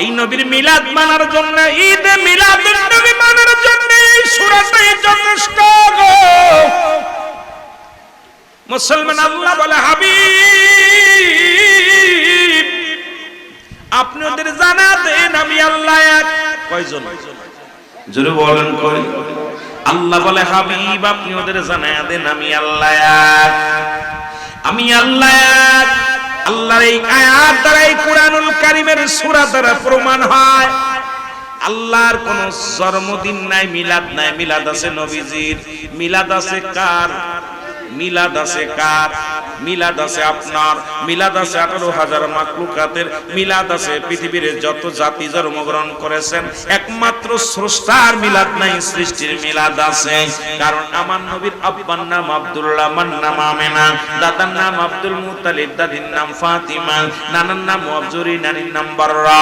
এই নবীর মিলাদ মানার জন্য, ঈদ মিলাদুন নবী মানার জন্য এই সূরাটাই যথেষ্ট গো মুসলমান। আল্লাহ বলে হাবিব আপনি ওদের জানা দেন আমি আল্লাহ এক। কয়জন জোরে বলেন কই? আল্লাহ বলে হাবিব আপনি ওদের জানা দেন আমি আল্লাহ এক, আমি আল্লাহ এক। আল্লাহর এই আয়াত দ্বারা, এই কুরআনুল কারীমের সূরা দ্বারা প্রমাণ হয় আল্লাহর কোন জন্মদিন নাই, মিলাদ নাই। মিলাদ আছে নবীজির। মিলাদ আছে কার? মিলাদ আছে কার? মিলাদ আছে আপনার। মিলাদ আছে 18,000 মাখলুকাতের। মিলাদ আছে পৃথিবীর যত জাতি জন্মগ্রহণ করেছেন, একমাত্র স্রষ্টার মিলাদ নাই, সৃষ্টির মিলাদ আছে। কারণ আমার নবীর আব্বার নাম আব্দুল্লাহ, মার নাম আমেনা, দাদার নাম আব্দুল মুত্তালিব, দাদির নাম ফাতিমা, নানার নাম ওয়াবজুরি, নানির নাম বাররা।